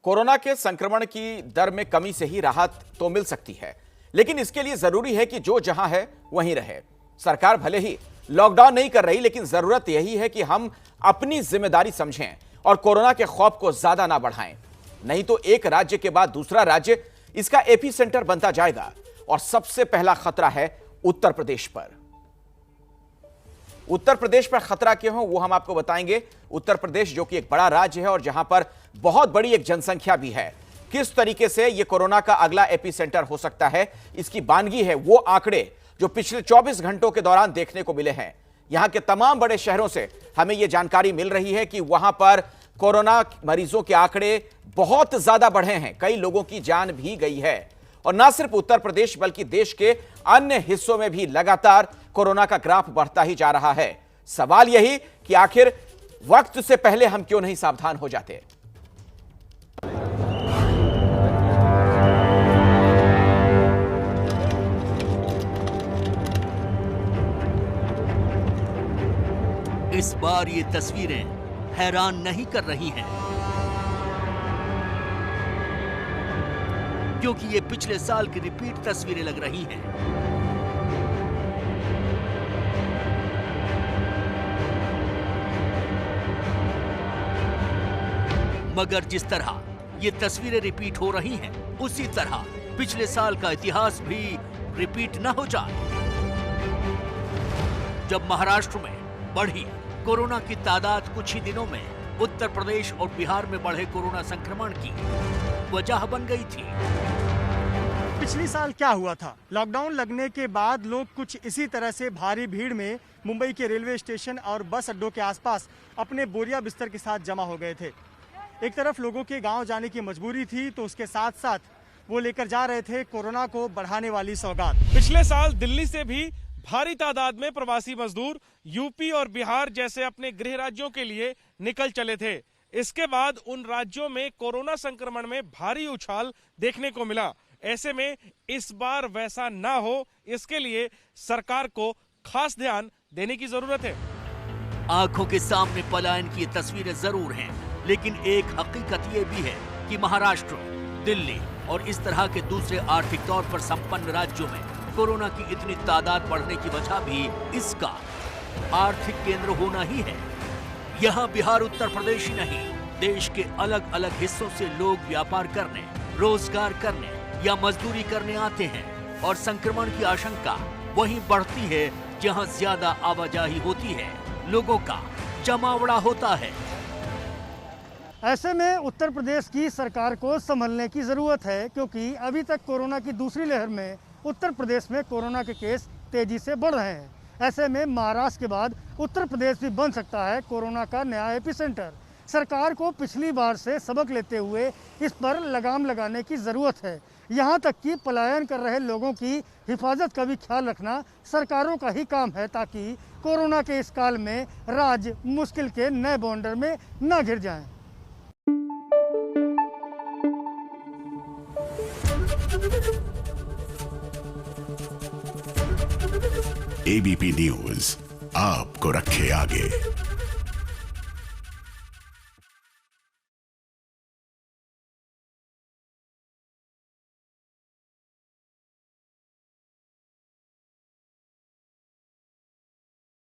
Corona के संक्रमण की दर में कमी से ही राहत तो मिल सकती है, लेकिन इसके लिए जरूरी है कि जो जहां है वहीं रहे। सरकार भले ही लॉकडाउन नहीं कर रही, लेकिन जरूरत यही है कि हम अपनी जिम्मेदारी समझें और कोरोना के खौफ को ज्यादा ना बढ़ाएं। नहीं तो एक राज्य के बाद दूसरा राज्य इसका एपी सेंटर बनता जाएगा और सबसे पहला खतरा है उत्तर प्रदेश पर। उत्तर प्रदेश पर खतरा क्यों हो वो हम आपको बताएंगे। उत्तर प्रदेश जो कि एक बड़ा राज्य है और जहां पर बहुत बड़ी एक जनसंख्या भी है, किस तरीके से यह कोरोना का अगला एपी सेंटर हो सकता है, इसकी बानगी है वो आंकड़े जो पिछले 24 घंटों के दौरान देखने को मिले हैं। यहां के तमाम बड़े शहरों से हमें यह जानकारी मिल रही है कि वहां पर कोरोना मरीजों के आंकड़े बहुत ज्यादा बढ़े हैं, कई लोगों की जान भी गई है। और ना सिर्फ उत्तर प्रदेश बल्कि देश के अन्य हिस्सों में भी लगातार कोरोना का ग्राफ बढ़ता ही जा रहा है। सवाल यही कि आखिर वक्त से पहले हम क्यों नहीं सावधान हो जाते। इस बार ये तस्वीरें हैरान नहीं कर रही हैं, क्योंकि ये पिछले साल की रिपीट तस्वीरें लग रही हैं। मगर जिस तरह ये तस्वीरें रिपीट हो रही हैं, उसी तरह पिछले साल का इतिहास भी रिपीट न हो जाए। जब महाराष्ट्र में बढ़ी कोरोना की तादाद कुछ ही दिनों में उत्तर प्रदेश और बिहार में बढ़े कोरोना संक्रमण की वजह बन गई थी। पिछले साल क्या हुआ था? लॉकडाउन लगने के बाद लोग कुछ इसी तरह से भारी भीड़ में मुंबई के रेलवे स्टेशन और बस अड्डों के आसपास अपने बोरिया बिस्तर के साथ जमा हो गए थे। एक तरफ लोगों के गांव जाने की मजबूरी थी, तो उसके साथ साथ वो लेकर जा रहे थे कोरोना को बढ़ाने वाली सौगात। पिछले साल दिल्ली से भी भारी तादाद में प्रवासी मजदूर यूपी और बिहार जैसे अपने गृह राज्यों के लिए निकल चले थे। इसके बाद उन राज्यों में कोरोना संक्रमण में भारी उछाल देखने को मिला। ऐसे में इस बार वैसा ना हो, इसके लिए सरकार को खास ध्यान देने की जरूरत है। आंखों के सामने पलायन की तस्वीरें जरूर हैं, लेकिन एक हकीकत ये भी है कि महाराष्ट्र, दिल्ली और इस तरह के दूसरे आर्थिक तौर पर संपन्न राज्यों में कोरोना की इतनी तादाद बढ़ने की वजह भी इसका आर्थिक केंद्र होना ही है। यहाँ बिहार उत्तर प्रदेश ही नहीं, देश के अलग अलग हिस्सों से लोग व्यापार करने, रोजगार करने या मजदूरी करने आते हैं और संक्रमण की आशंका वहीं बढ़ती है जहाँ ज्यादा आवाजाही होती है, लोगों का जमावड़ा होता है। ऐसे में उत्तर प्रदेश की सरकार को संभलने की जरूरत है, क्योंकि अभी तक कोरोना की दूसरी लहर में उत्तर प्रदेश में कोरोना के केस तेजी से बढ़ रहे हैं। ऐसे में महाराष्ट्र के बाद उत्तर प्रदेश भी बन सकता है कोरोना का नया एपी सेंटर। सरकार को पिछली बार से सबक लेते हुए इस पर लगाम लगाने की ज़रूरत है। यहाँ तक कि पलायन कर रहे लोगों की हिफाजत का भी ख्याल रखना सरकारों का ही काम है, ताकि कोरोना के इस काल में राज्य मुश्किल के नए बॉर्डर में न घिर जाएं। एबीपी न्यूज आपको रखे आगे।